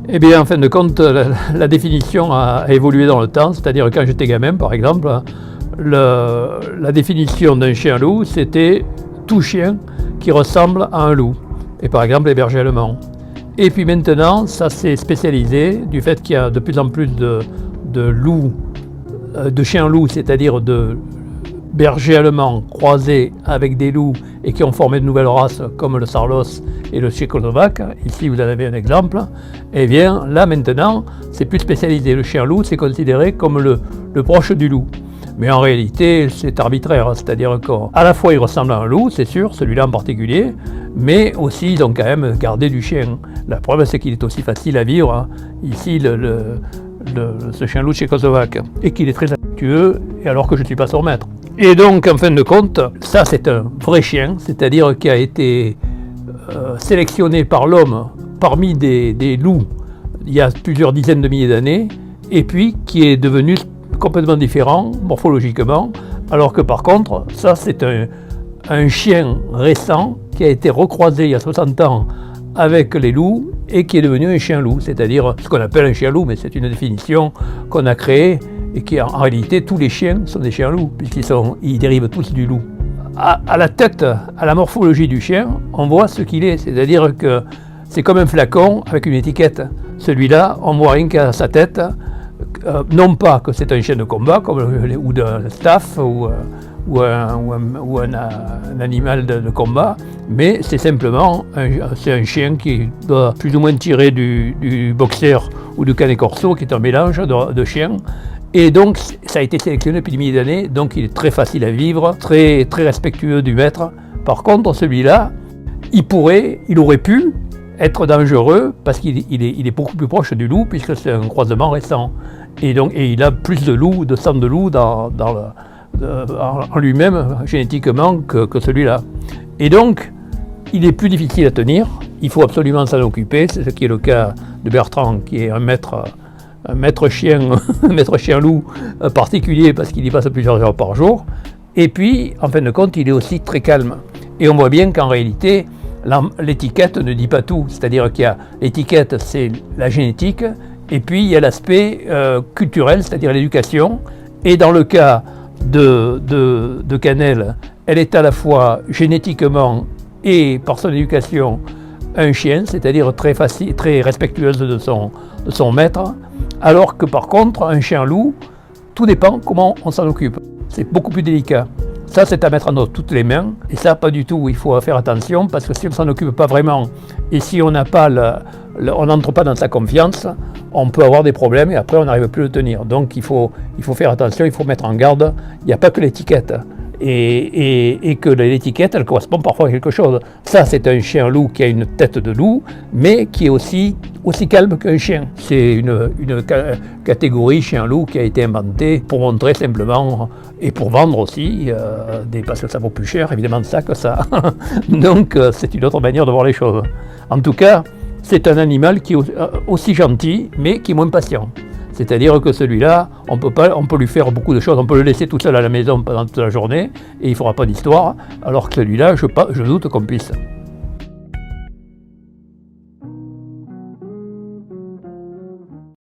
Eh bien, en fin de compte, la définition a évolué dans le temps, c'est-à-dire quand j'étais gamin, par exemple, la définition d'un chien-loup, c'était tout chien qui ressemble à un loup, et par exemple les bergers allemands. Et puis maintenant, ça s'est spécialisé du fait qu'il y a de plus en plus de loups, de chiens-loups, c'est-à-dire de bergers allemands croisés avec des loups et qui ont formé de nouvelles races comme le Sarlos et le Tchécoslovaque. Ici, vous en avez un exemple. Eh bien, là maintenant, c'est plus spécialisé. Le chien-loup, c'est considéré comme le proche du loup. Mais en réalité, c'est arbitraire, c'est-à-dire qu'à la fois il ressemble à un loup, c'est sûr, celui-là en particulier, mais aussi ils ont quand même gardé du chien. La preuve, c'est qu'il est aussi facile à vivre, ici, ce chien-loup tchécoslovaque, et qu'il est très affectueux, et alors que je ne suis pas son maître. Et donc, en fin de compte, ça c'est un vrai chien, c'est-à-dire qui a été sélectionné par l'homme parmi des loups il y a plusieurs dizaines de milliers d'années, et puis qui est devenu complètement différent morphologiquement, alors que par contre, ça c'est un chien récent qui a été recroisé il y a 60 ans avec les loups et qui est devenu un chien-loup, c'est-à-dire ce qu'on appelle un chien-loup, mais c'est une définition qu'on a créée et qui en réalité tous les chiens sont des chiens-loups puisqu'ils dérivent tous du loup. À la tête, à la morphologie du chien, on voit ce qu'il est, c'est-à-dire que c'est comme un flacon avec une étiquette. Celui-là, on voit rien qu'à sa tête. Non pas que c'est un chien de combat ou de staff ou un animal de combat, mais c'est simplement un chien qui doit plus ou moins tirer du boxer ou du canet corso, qui est un mélange de chiens. Et donc ça a été sélectionné depuis des milliers d'années, donc il est très facile à vivre, très, très respectueux du maître. Par contre, celui-là, il aurait pu être dangereux parce qu'il est beaucoup plus proche du loup puisque c'est un croisement récent. Et il a plus de sang de loup en lui-même génétiquement que celui-là. Et donc, il est plus difficile à tenir, il faut absolument s'en occuper, c'est ce qui est le cas de Bertrand qui est un maître chien, un maître chien loup particulier parce qu'il y passe plusieurs heures par jour. Et puis, en fin de compte, il est aussi très calme. Et on voit bien qu'en réalité, l'étiquette ne dit pas tout, c'est-à-dire qu'il y a l'étiquette, c'est la génétique, et puis il y a l'aspect culturel, c'est-à-dire l'éducation. Et dans le cas de Cannelle, elle est à la fois génétiquement et par son éducation un chien, c'est-à-dire très facile, très respectueuse de son maître, alors que par contre un chien-loup, tout dépend comment on s'en occupe. C'est beaucoup plus délicat. Ça, c'est à mettre dans toutes les mains, et ça, pas du tout. Il faut faire attention, parce que si on ne s'en occupe pas vraiment, et si on on n'entre pas dans sa confiance, on peut avoir des problèmes, et après, on n'arrive plus à le tenir. Donc, il faut faire attention, il faut mettre en garde. Il n'y a pas que l'étiquette. Et que l'étiquette, elle correspond parfois à quelque chose. Ça, c'est un chien-loup qui a une tête de loup, mais qui est aussi calme qu'un chien. C'est une catégorie chien-loup qui a été inventée pour montrer simplement, et pour vendre aussi, parce que ça vaut plus cher, évidemment, ça que ça. Donc, c'est une autre manière de voir les choses. En tout cas, c'est un animal qui est aussi gentil, mais qui est moins patient. C'est-à-dire que celui-là, on peut lui faire beaucoup de choses, on peut le laisser tout seul à la maison pendant toute la journée et il ne fera pas d'histoire, alors que celui-là, je doute qu'on puisse.